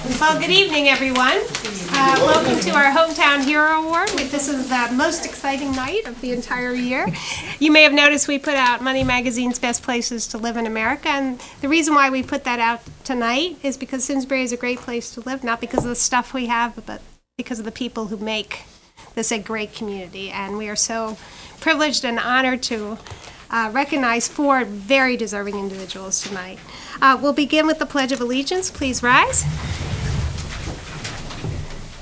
Well, good evening, everyone. Welcome to our Hometown Hero Award. This is the most exciting night of the entire year. You may have noticed we put out Money Magazine's Best Places to Live in America, and the reason why we put that out tonight is because Simsbury is a great place to live, not because of the stuff we have, but because of the people who make this a great community. And we are so privileged and honored to recognize 4 very deserving individuals tonight. We'll begin with the Pledge of Allegiance. Please rise.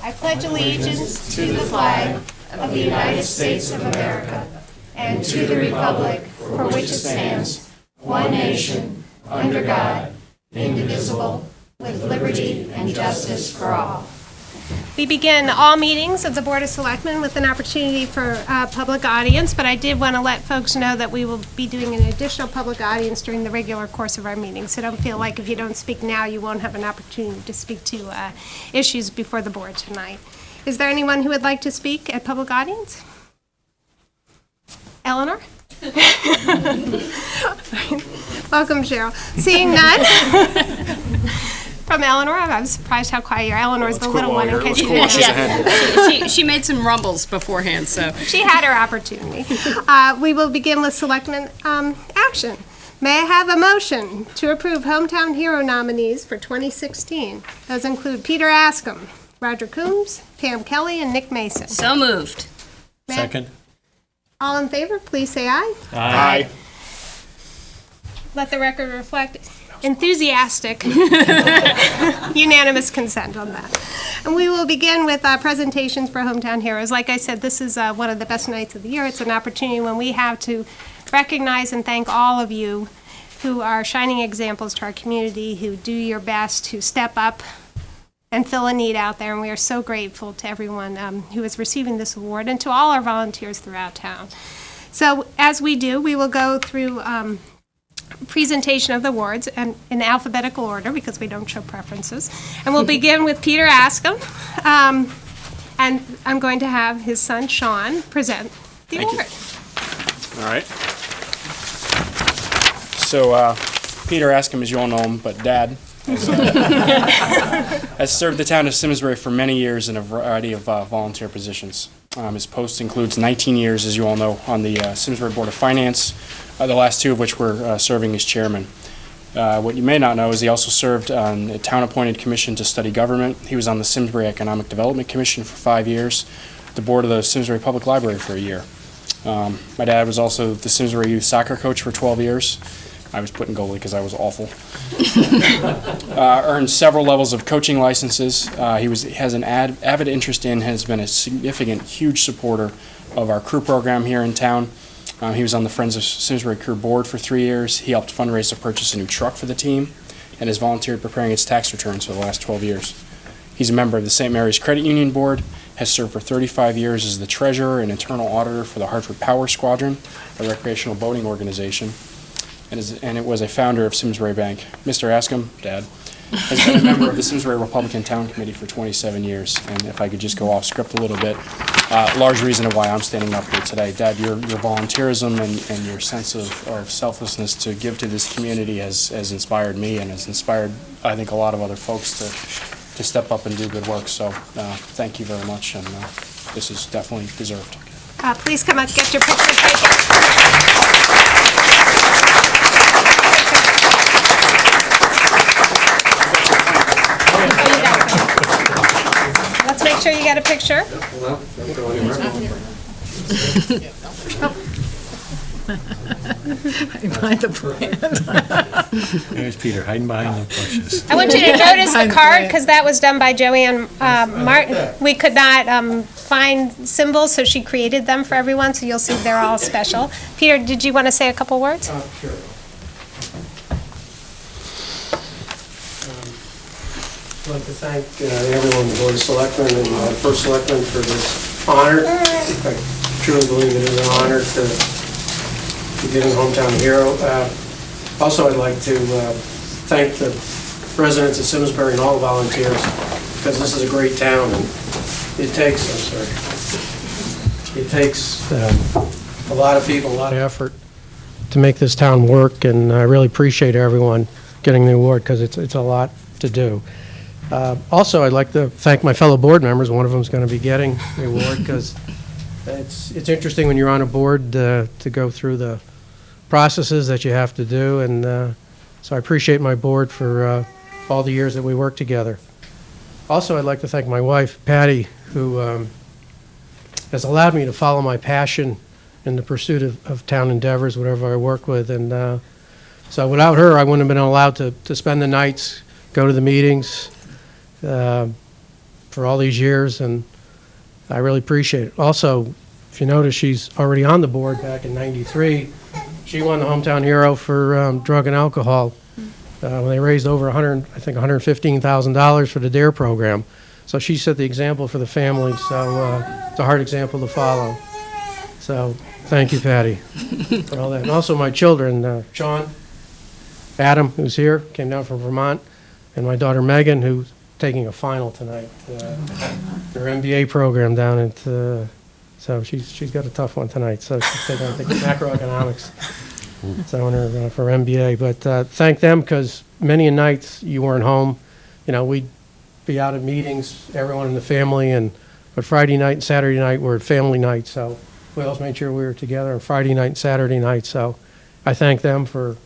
I pledge allegiance to the flag of the United States of America and to the republic for which it stands, one nation, under God, indivisible, with liberty and justice for all. We begin all meetings of the Board of Selectmen with an opportunity for public audience, but I did want to let folks know that we will be doing an additional public audience during the regular course of our meeting. So don't feel like if you don't speak now, you won't have an opportunity to speak to issues before the board tonight. Is there anyone who would like to speak at public audience? Eleanor? Welcome, Cheryl. Seeing none. From Eleanor, I was surprised how quiet you are. Eleanor's the little one in case you didn't know. She made some rumbles beforehand, so. She had her opportunity. We will begin with Selectmen action. May I have a motion to approve Hometown Hero nominees for 2016? Those include Peter Askham, Roger Coombs, Pam Kelly, and Nick Mason. So moved. Second. All in favor, please say aye. Aye. Let the record reflect enthusiastic, unanimous consent on that. And we will begin with presentations for Hometown Heroes. Like I said, this is one of the best nights of the year. It's an opportunity when we have to recognize and thank all of you who are shining examples to our community, who do your best, who step up and fill a need out there. And we are so grateful to everyone who is receiving this award and to all our volunteers throughout town. So as we do, we will go through presentation of the awards and in alphabetical order because we don't show preferences. And we'll begin with Peter Askham. And I'm going to have his son, Sean, present the award. All right. So Peter Askham, as you all know him, but Dad, has served the town of Simsbury for many years in a variety of volunteer positions. His post includes 19 years, as you all know, on the Simsbury Board of Finance, the last 2 of which were serving as chairman. What you may not know is he also served on a town-appointed commission to study government. He was on the Simsbury Economic Development Commission for 5 years, the board of the Simsbury Public Library for a year. My dad was also the Simsbury youth soccer coach for 12 years. I was put in goalie because I was awful. Earned several levels of coaching licenses. He has an avid interest in, has been a significant, huge supporter of our crew program here in town. He was on the Friends of Simsbury Crew board for 3 years. He helped fundraise to purchase a new truck for the team and has volunteered preparing its tax returns for the last 12 years. He's a member of the St. Mary's Credit Union Board, has served for 35 years as the treasurer and internal auditor for the Hartford Power Squadron, a recreational boating organization, and it was a founder of Simsbury Bank. Mr. Askham, Dad, has been a member of the Simsbury Republican Town Committee for 27 years. And if I could just go off script a little bit, large reason of why I'm standing up here today. Dad, your volunteerism and your sense of selflessness to give to this community has inspired me and has inspired, I think, a lot of other folks to step up and do good work. So thank you very much, and this is definitely deserved. Please come up, get your picture taken. Let's make sure you get a picture. Behind the plant. There's Peter hiding behind the bushes. I want you to notice the card because that was done by Joanne Martin. We could not find symbols, so she created them for everyone, so you'll see they're all special. Peter, did you want to say a couple words? Sure. I'd like to thank everyone, the Board of Selectmen and the First Selectman for this honor. I truly believe it is an honor to be given Hometown Hero. Also, I'd like to thank the residents of Simsbury and all the volunteers because this is a great town and it takes, it takes a lot of people, a lot of effort to make this town work, and I really appreciate everyone getting the award because it's a lot to do. Also, I'd like to thank my fellow board members. One of them is going to be getting the award because it's interesting when you're on a board to go through the processes that you have to do, and so I appreciate my board for all the years that we worked together. Also, I'd like to thank my wife, Patty, who has allowed me to follow my passion in the pursuit of town endeavors, whatever I work with, and so without her, I wouldn't have been allowed to spend the nights, go to the meetings for all these years, and I really appreciate it. Also, if you notice, she's already on the board back in '93. She won the Hometown Hero for drug and alcohol when they raised over $115,000 for the DARE program. So she set the example for the family, so it's a hard example to follow. So thank you, Patty, for all that. And also my children, Sean, Adam, who's here, came down from Vermont, and my daughter Megan, who's taking a final tonight, her MBA program down at, so she's got a tough one tonight, so she's taking, I think, macroeconomics, so in her, for MBA. But thank them, because many nights you weren't home. You know, we'd be out at meetings, everyone in the family, but Friday night and Saturday night were family nights, so we always made sure we were together on Friday night and Saturday night, so I thank them for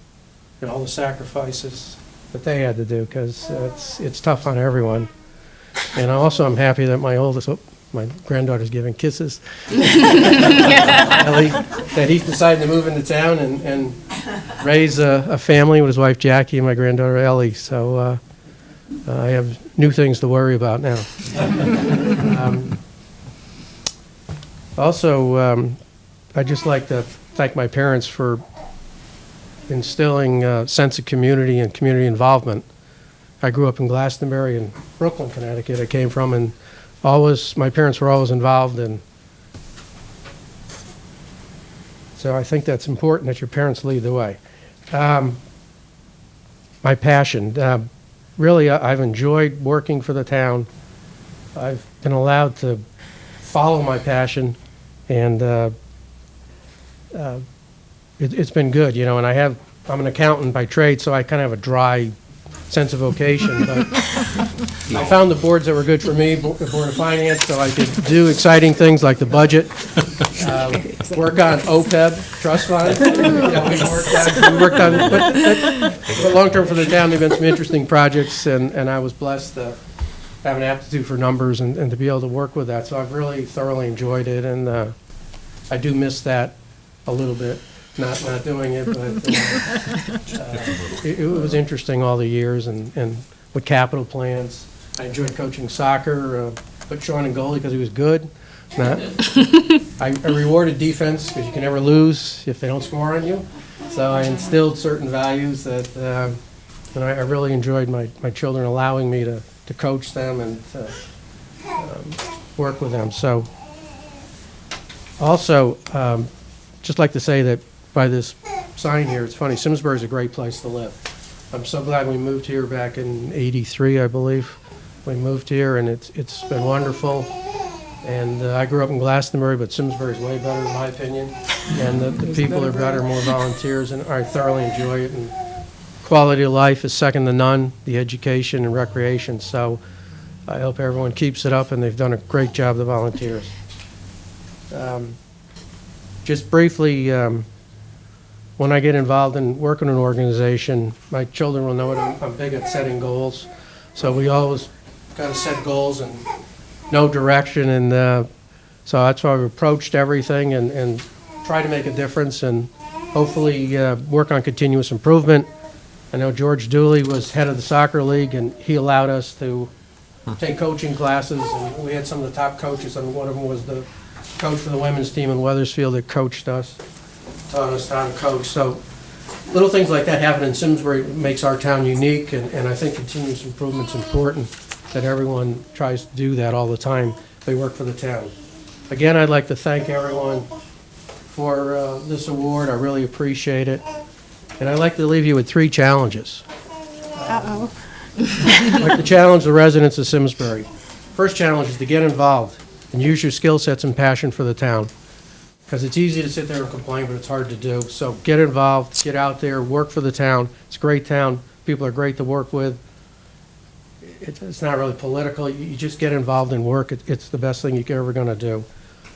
all the sacrifices that they had to do, because it's tough on everyone. And also, I'm happy that my granddaughter's giving kisses. Ellie, that he's decided to move into town and raise a family with his wife Jackie and my granddaughter Ellie. So I have new things to worry about now. Also, I'd just like to thank my parents for instilling a sense of community and community involvement. I grew up in Glastonbury in Brooklyn, Connecticut. I came from, and my parents were always involved, and so I think that's important that your parents lead the way. My passion, really, I've enjoyed working for the town. I've been allowed to follow my passion, and it's been good, you know, and I'm an accountant by trade, so I kind of have a dry sense of vocation, but I found the boards that were good for me, the Board of Finance, so I could do exciting things like the budget, work on OPEB, trust fund. We worked on, but long-term for the town, there have been some interesting projects, and I was blessed to have an aptitude for numbers and to be able to work with that, so I've really thoroughly enjoyed it, and I do miss that a little bit. Not doing it, but it was interesting all the years, and with capital plans. I enjoyed coaching soccer, put Sean in goalie because he was good. I rewarded defense because you can never lose if they don't score on you. So I instilled certain values that, and I really enjoyed my children allowing me to coach them and to work with them. So also, just like to say that by this sign here, it's funny, Simsbury is a great place to live. I'm so glad we moved here back in '83, I believe. We moved here, and it's been wonderful. And I grew up in Glastonbury, but Simsbury is way better in my opinion. And the people are better, more volunteers, and I thoroughly enjoy it. And quality of life is second to none, the education and recreation. So I hope everyone keeps it up, and they've done a great job, the volunteers. Just briefly, when I get involved in working in an organization, my children will know it. I'm big at setting goals. So we always got to set goals and no direction. And so that's why I've approached everything and try to make a difference and hopefully work on continuous improvement. I know George Dooley was head of the soccer league, and he allowed us to take coaching classes. And we had some of the top coaches, and one of them was the coach for the women's team in Weathersfield that coached us. Taught us how to coach. So little things like that happen in Simsbury makes our town unique, and I think continuous improvement's important, that everyone tries to do that all the time. They work for the town. Again, I'd like to thank everyone for this award. I really appreciate it. And I'd like to leave you with 3 challenges. Uh-oh. I'd like to challenge the residents of Simsbury. First challenge is to get involved and use your skill sets and passion for the town. Because it's easy to sit there and complain, but it's hard to do. So get involved, get out there, work for the town. It's a great town. People are great to work with. it's not really political. You just get involved in work. It's the best thing you're ever going to do.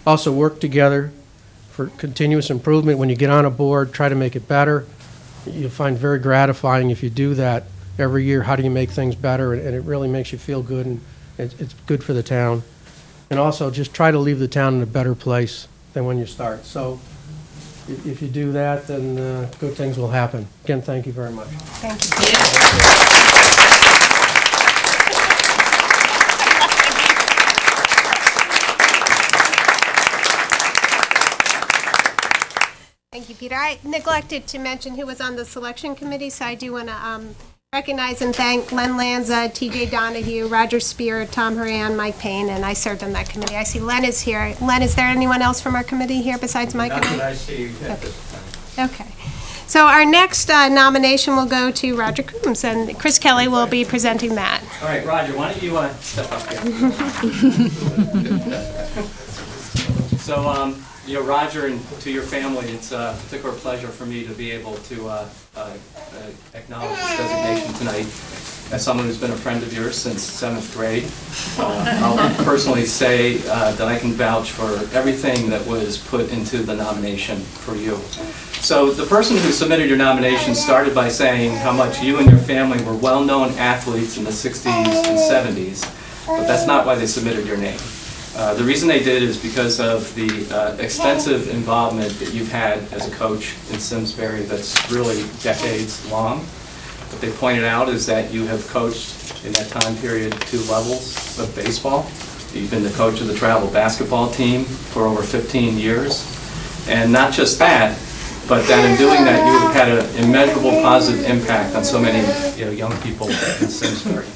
Also, work together for continuous improvement. When you get on a board, try to make it better. You'll find very gratifying if you do that every year. How do you make things better? And it really makes you feel good, and it's good for the town. And also, just try to leave the town in a better place than when you start. So if you do that, then good things will happen. Again, thank you very much. Thank you. Thank you, Peter. I neglected to mention who was on the selection committee, so I do want to recognize and thank Len Lanza, TJ Donahue, Roger Spear, Tom Horan, Mike Payne, and I served on that committee. I see Len is here. Len, is there anyone else from our committee here besides Mike and I? Not that I see at this time. Okay. So our next nomination will go to Roger Coombs, and Chris Kelly will be presenting that. All right, Roger, why don't you step up here? So, Roger, and to your family, it's a particular pleasure for me to be able to acknowledge this designation tonight as someone who's been a friend of yours since 7th grade. I'll personally say that I can vouch for everything that was put into the nomination for you. So the person who submitted your nomination started by saying how much you and your family were well-known athletes in the 60s and 70s, but that's not why they submitted your name. The reason they did is because of the extensive involvement that you've had as a coach in Simsbury that's really decades long. What they pointed out is that you have coached in that time period 2 levels of baseball. You've been the coach of the travel basketball team for over 15 years. And not just that, but that in doing that you have had an immeasurable positive impact on so many young people in Simsbury.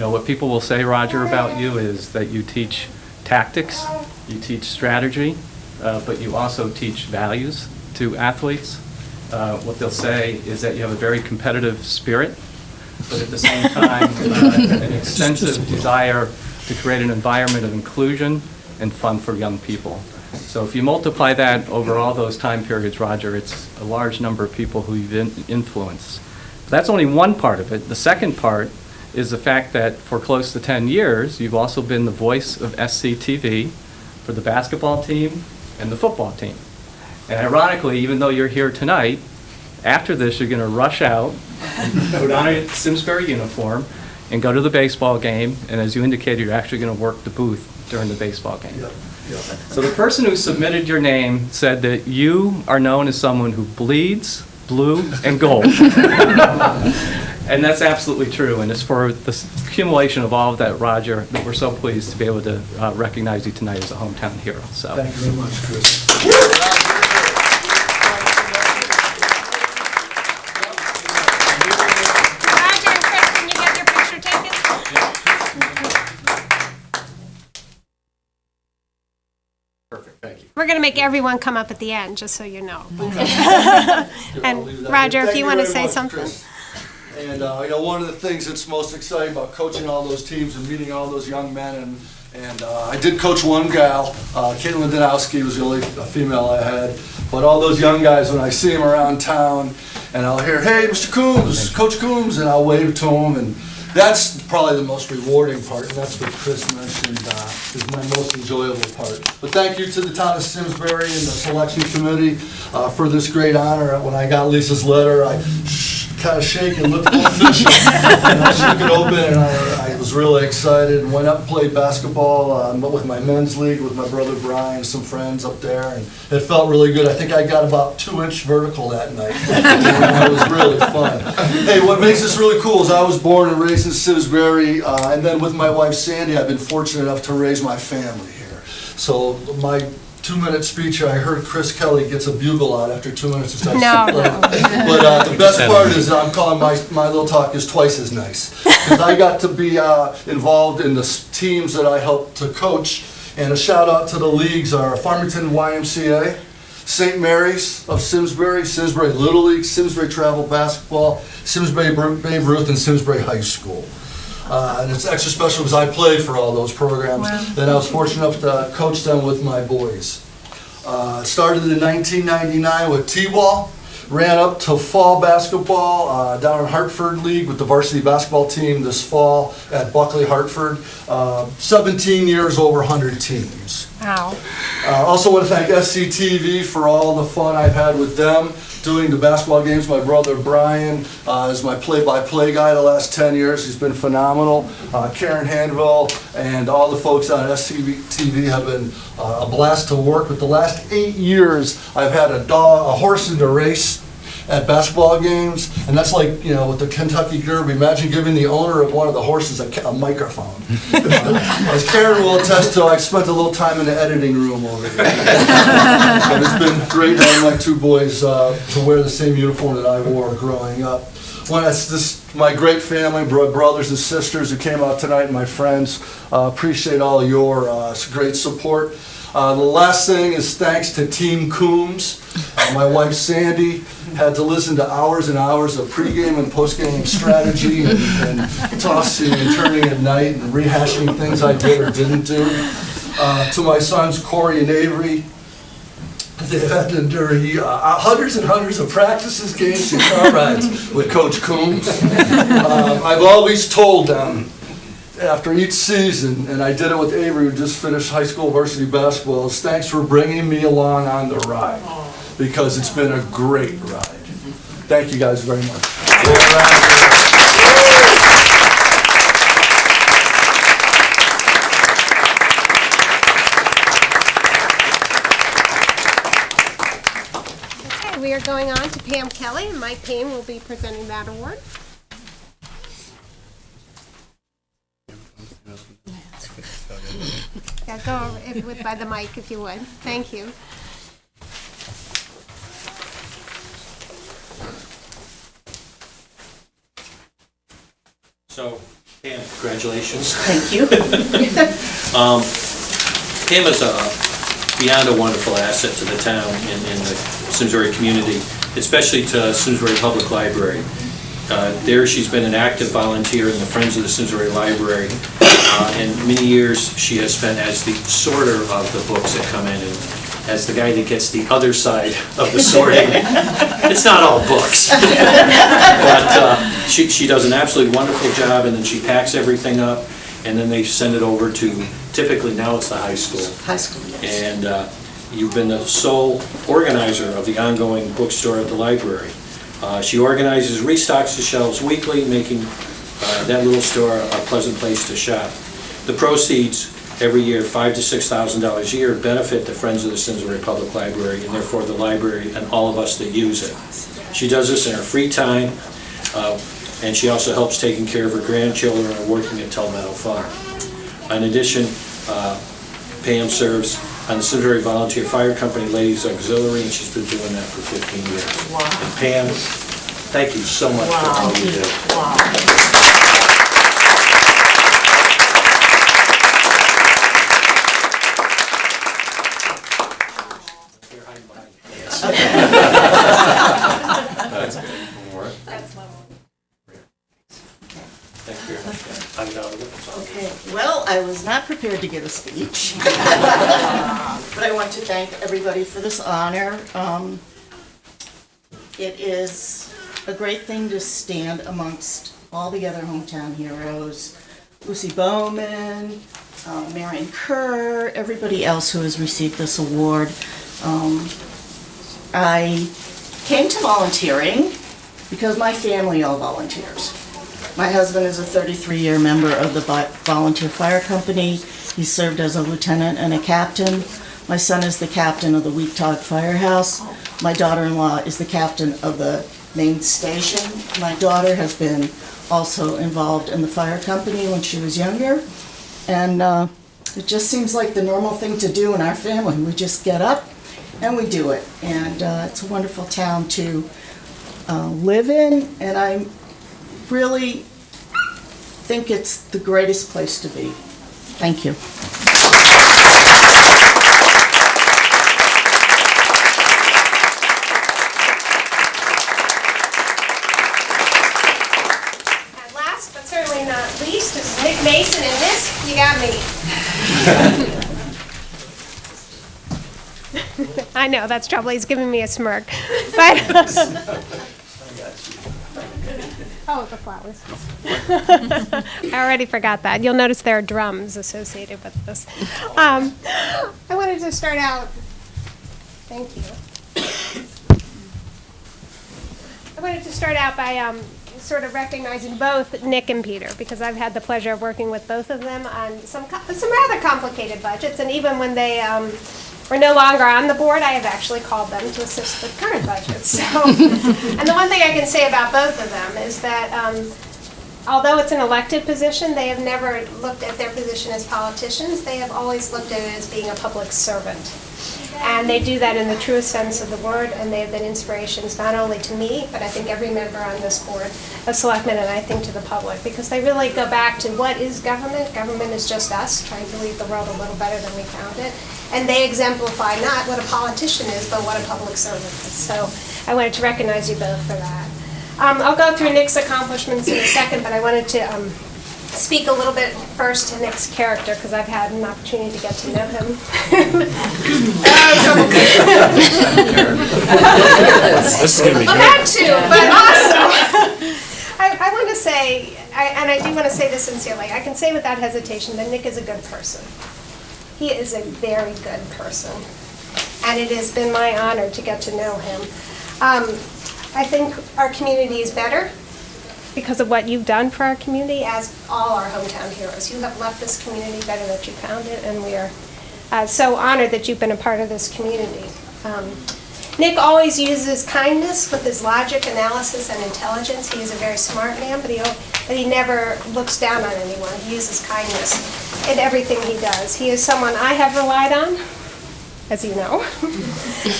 What people will say, Roger, about you is that you teach tactics, you teach strategy, but you also teach values to athletes. What they'll say is that you have a very competitive spirit, but at the same time, an extensive desire to create an environment of inclusion and fun for young people. So if you multiply that over all those time periods, Roger, it's a large number of people who you've influenced. But that's only one part of it. The second part is the fact that for close to 10 years, you've also been the voice of SCTV for the basketball team and the football team. And ironically, even though you're here tonight, after this you're going to rush out, put on a Simsbury uniform, and go to the baseball game, and as you indicated, you're actually going to work the booth during the baseball game. Yep. So the person who submitted your name said that you are known as someone who bleeds blue and gold. And that's absolutely true, and it's for the accumulation of all of that, Roger, that we're so pleased to be able to recognize you tonight as a hometown hero. So. Thank you very much, Chris. Roger and Chris, can you get your picture taken? Perfect, thank you. We're going to make everyone come up at the end, just so you know. And Roger, if you want to say something. Chris. And one of the things that's most exciting about coaching all those teams and meeting all those young men, and I did coach one gal, Caitlin Danowski was the only female I had, but all those young guys, when I see them around town, and I'll hear, "Hey, Mr. Coombs, Coach Coombs," and I'll wave to them, and that's probably the most rewarding part, and that's what Chris mentioned is my most enjoyable part. But thank you to the town of Simsbury and the selection committee for this great honor. When I got Lisa's letter, I kind of shake and looked official. And I shook it open, and I was really excited and went up and played basketball with my men's league with my brother Brian, some friends up there, and it felt really good. I think I got about 2-inch vertical that night. It was really fun. Hey, what makes this really cool is I was born and raised in Simsbury, and then with my wife Sandy, I've been fortunate enough to raise my family here. So my 2-minute speech, I heard Chris Kelly gets a bugle out after 2 minutes. No. But the best part is I'm calling my little talk is twice as nice. Because I got to be involved in the teams that I helped to coach. And a shout out to the leagues are Farmington YMCA, St. Mary's of Simsbury, Simsbury Little League, Simsbury Travel Basketball, Simsbury Babe Ruth, and Simsbury High School. And it's extra special because I played for all those programs. Wow. And I was fortunate enough to coach them with my boys. Started in 1999 with T-ball. ran up to fall basketball down in Hartford League with the varsity basketball team this fall at Buckley, Hartford. 17 years, over 100 teams. Wow. Also want to thank SCTV for all the fun I've had with them doing the basketball games. My brother Brian is my play-by-play guy the last 10 years. He's been phenomenal. Karen Hanville and all the folks on SCTV have been a blast to work with. The last 8 years, I've had a horse in the race at basketball games, and that's like, you know, with the Kentucky Derby. Imagine giving the owner of one of the horses a microphone. As Karen will attest to, I spent a little time in the editing room over here. But it's been great having my two boys to wear the same uniform that I wore growing up. My great family, brothers and sisters who came out tonight, and my friends, appreciate all your great support. The last thing is thanks to Team Coombs. My wife Sandy had to listen to hours and hours of pregame and postgame strategy and tossing and turning at night and rehashing things I did or didn't do. To my sons Corey and Avery, they've had to endure hundreds and hundreds of practices, games, and car rides with Coach Coombs. I've always told them after each season, and I did it with Avery, who just finished high school varsity basketball, is thanks for bringing me along on the ride, because it's been a great ride. Thank you guys very much. Okay, we are going on to Pam Kelly, and Mike Payne will be presenting that award. Yeah, go by the mic if you would. Thank you. So, Pam, congratulations. Thank you. Pam is beyond a wonderful asset to the town and the Simsbury community, especially to Simsbury Public Library. There she's been an active volunteer in the Friends of the Simsbury Library, and many years she has spent as the sorter of the books that come in, and as the guy that gets the other side of the sorting. It's not all books. But she does an absolutely wonderful job, and then she packs everything up, and then they send it over to, typically now it's the high school. High school, yes. And you've been the sole organizer of the ongoing bookstore at the library. She organizes, restocks the shelves weekly, making that little store a pleasant place to shop. The proceeds every year, $5,000 to $6,000 a year, benefit the Friends of the Simsbury Public Library, and therefore the library and all of us that use it. She does this in her free time, and she also helps taking care of her grandchildren and working at Telmetto Farm. In addition, Pam serves on the Simsbury Volunteer Fire Company Ladies Auxiliary, and she's been doing that for 15 years. Wow. And Pam, thank you so much for all you do. Wow. That's good. More? That's my one. Thank you very much. I'm down with it. Okay, well, I was not prepared to give a speech, but I want to thank everybody for this honor. It is a great thing to stand amongst all the other hometown heroes, Lucy Bowman, Marion Kerr, everybody else who has received this award. I came to volunteering because my family all volunteers. My husband is a 33-year member of the Volunteer Fire Company. He served as a lieutenant and a captain. My son is the captain of the Weetog Firehouse. My daughter-in-law is the captain of the main station. My daughter has been also involved in the fire company when she was younger. And it just seems like the normal thing to do in our family. We just get up and we do it. And it's a wonderful town to live in, and I really think it's the greatest place to be. Thank you. And last but certainly not least is Nick Mason, and this, you got me. I know, that's trouble. He's giving me a smirk. But oh, the flowers. I already forgot that. You'll notice there are drums associated with this. I wanted to start out. Thank you. I wanted to start out by sort of recognizing both Nick and Peter, because I've had the pleasure of working with both of them on some rather complicated budgets, and even when they were no longer on the board, I have actually called them to assist with current budgets. So, and the one thing I can say about both of them is that although it's an elected position, they have never looked at their position as politicians. They have always looked at it as being a public servant. And they do that in the truest sense of the word, and they have been inspirations not only to me, but I think every member on this board of selectmen, and I think to the public, because they really go back to what is government? Government is just us trying to leave the world a little better than we found it. And they exemplify not what a politician is, but what a public servant is. So I wanted to recognize you both for that. I'll go through Nick's accomplishments in a second, but I wanted to speak a little bit first to Nick's character, because I've had an opportunity to get to know him. This is gonna be Well, good. that too, but also, I want to say, and I do want to say this sincerely, I can say without hesitation that Nick is a good person. He is a very good person, and it has been my honor to get to know him. I think our community is better because of what you've done for our community, as all our hometown heroes. You have left this community better than you found it, and we are so honored that you've been a part of this community. Nick always uses kindness with his logic, analysis, and intelligence. He is a very smart man, but he never looks down on anyone. He uses kindness in everything he does. He is someone I have relied on, as you know,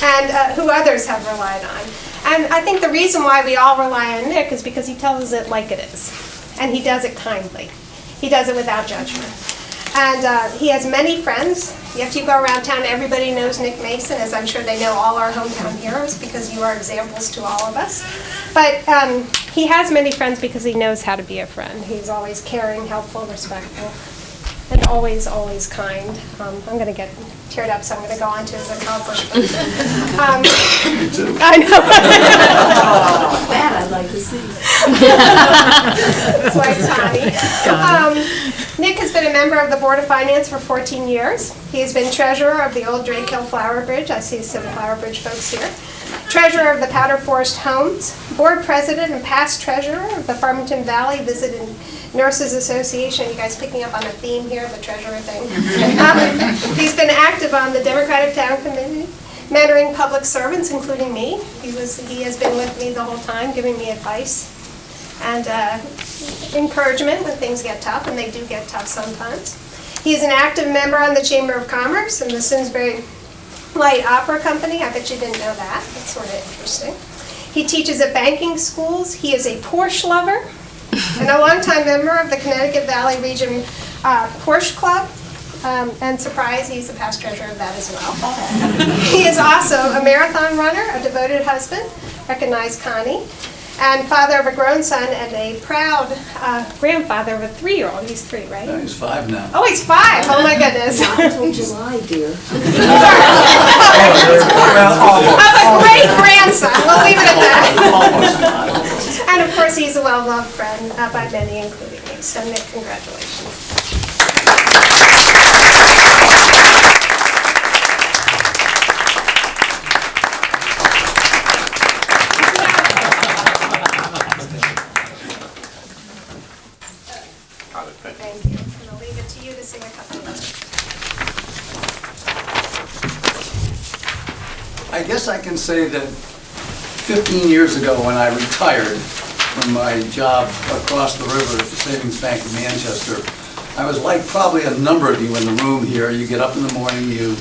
and who others have relied on. And I think the reason why we all rely on Nick is because he tells it like it is, and he does it kindly. He does it without judgment. And he has many friends. If you go around town, everybody knows Nick Mason, as I'm sure they know all our hometown heroes, because you are examples to all of us. But he has many friends because he knows how to be a friend. He's always caring, helpful, respectful, and always, always kind. I'm going to get teared up, so I'm going to go on to his accomplishments. Me too. I know. That I'd like to see. That's why Tommy. Nick has been a member of the Board of Finance for 14 years. He has been treasurer of the old Drake Hill Flower Bridge. I see some Flower Bridge folks here. Treasurer of the Powder Forest Homes, board president and past treasurer of the Farmington Valley Visiting Nurses Association. You guys picking up on the theme here, the treasurer thing? He's been active on the Democratic Town Committee, mentoring public servants, including me. He has been with me the whole time, giving me advice and encouragement when things get tough, and they do get tough sometimes. He is an active member on the Chamber of Commerce and the Simsbury Light Opera Company. I bet you didn't know that. That's sort of interesting. He teaches at banking schools. He is a Porsche lover and a longtime member of the Connecticut Valley Region Porsche Club. And surprise, he's the past treasurer of that as well. He is also a marathon runner, a devoted husband, recognized Connie, and father of a grown son and a proud grandfather of a 3-year-old. He's 3, right? Yeah, he's 5 now. Oh, he's 5. Oh, my goodness. I told you lie, dear. Of a great grandson. We'll leave it at that. And of course, he's a well-loved friend by many, including me. So, Nick, congratulations. Thank you. And I'll leave it to you to sing a couple of others. I guess I can say that 15 years ago, when I retired from my job across the river at the Savings Bank of Manchester, I was like probably a number of you in the room here. You get up in the morning, you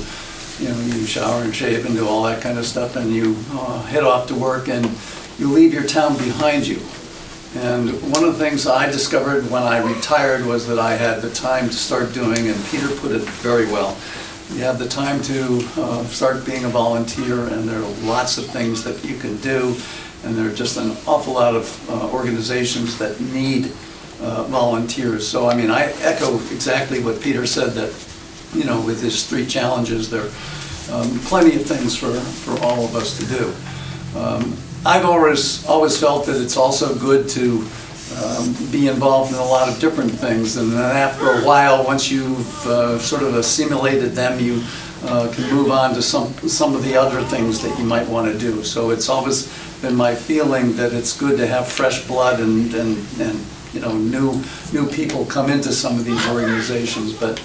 shower and shave and do all that kind of stuff, and you head off to work, and you leave your town behind you. And one of the things I discovered when I retired was that I had the time to start doing, and Peter put it very well, you have the time to start being a volunteer, and there are lots of things that you can do, and there are just an awful lot of organizations that need volunteers. So, I mean, I echo exactly what Peter said, that, with his 3 challenges, they're plenty of things for all of us to do. I've always felt that it's also good to be involved in a lot of different things, and then after a while, once you've sort of assimilated them, you can move on to some of the other things that you might want to do. So it's always been my feeling that it's good to have fresh blood and you know, new people come into some of these organizations. But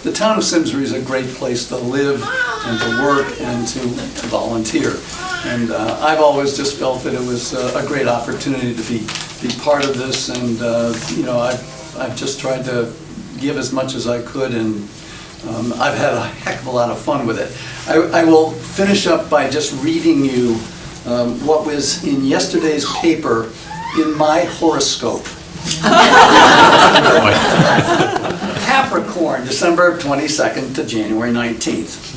the town of Simsbury is a great place to live and to work and to volunteer. And I've always just felt that it was a great opportunity to be part of this, and you know, I've just tried to give as much as I could, and I've had a heck of a lot of fun with it. I will finish up by just reading you what was in yesterday's paper in my horoscope. Capricorn, December 22nd to January 19th.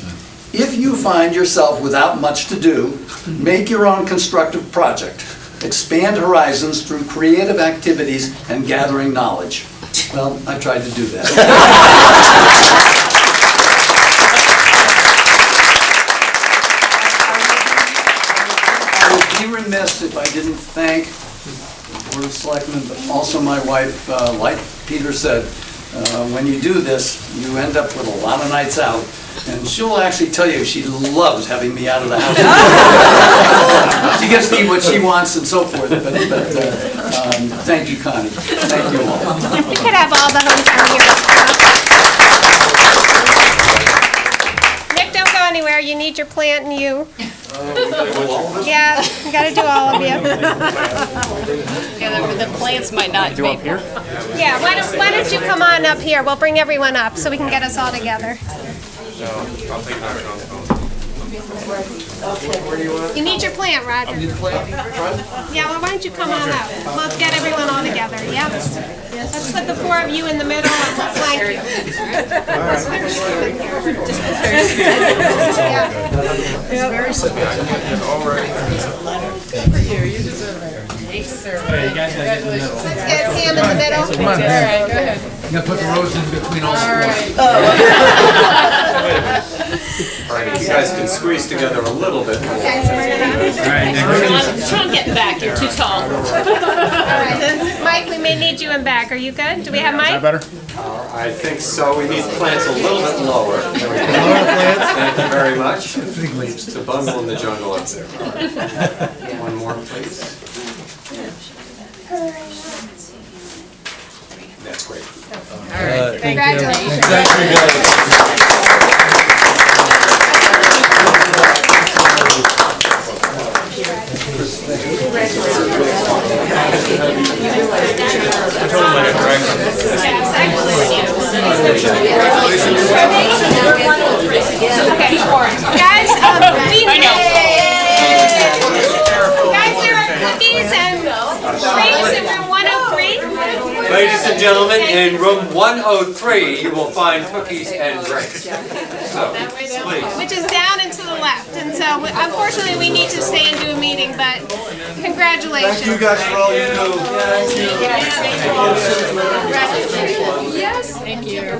If you find yourself without much to do, make your own constructive project. Expand horizons through creative activities and gathering knowledge. Well, I tried to do that. I would be remiss if I didn't thank the Board of Selectmen, but also my wife. Like Peter said, when you do this, you end up with a lot of nights out. And she'll actually tell you she loves having me out of the house. She gets to eat what she wants and so forth. But thank you, Connie. Thank you all. You could have all the hometown heroes. Nick, don't go anywhere. You need your plant and you. Yeah, you got to do all of you. Yeah, the plants might not be. Yeah, why don't you come on up here? We'll bring everyone up so we can get us all together. I'll take action on the phone. You need your plant, Roger. Yeah, well, why don't you come on up? Let's get everyone all together, yeah? Let's put the four of you in the middle and we'll flank you. Let's get Sam in the middle. Come on, man. Go ahead. You gotta put the rows in between all the All right, you guys can squeeze together a little bit more. Try and get back, you're too tall. All right. Mike, we may need you in back. Are you good? Do we have Mike? Better? I think so. We need plants a little bit lower. Thank you very much. It's a bundle in the jungle up there. One more, please. That's great. All right. Congratulations. Okay, guys, guys, there are cookies and drinks in room 103. Ladies and gentlemen, in room 103, you will find cookies and drinks. So, please. Which is down and to the left. And so, unfortunately, we need to stay and do a meeting, but congratulations. Thank you guys for all you do. Yes. Thank you.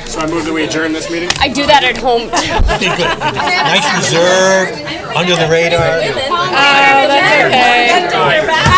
So I move that we adjourn this meeting? I do that at home. Nice reserve, under the radar. Oh, that's okay.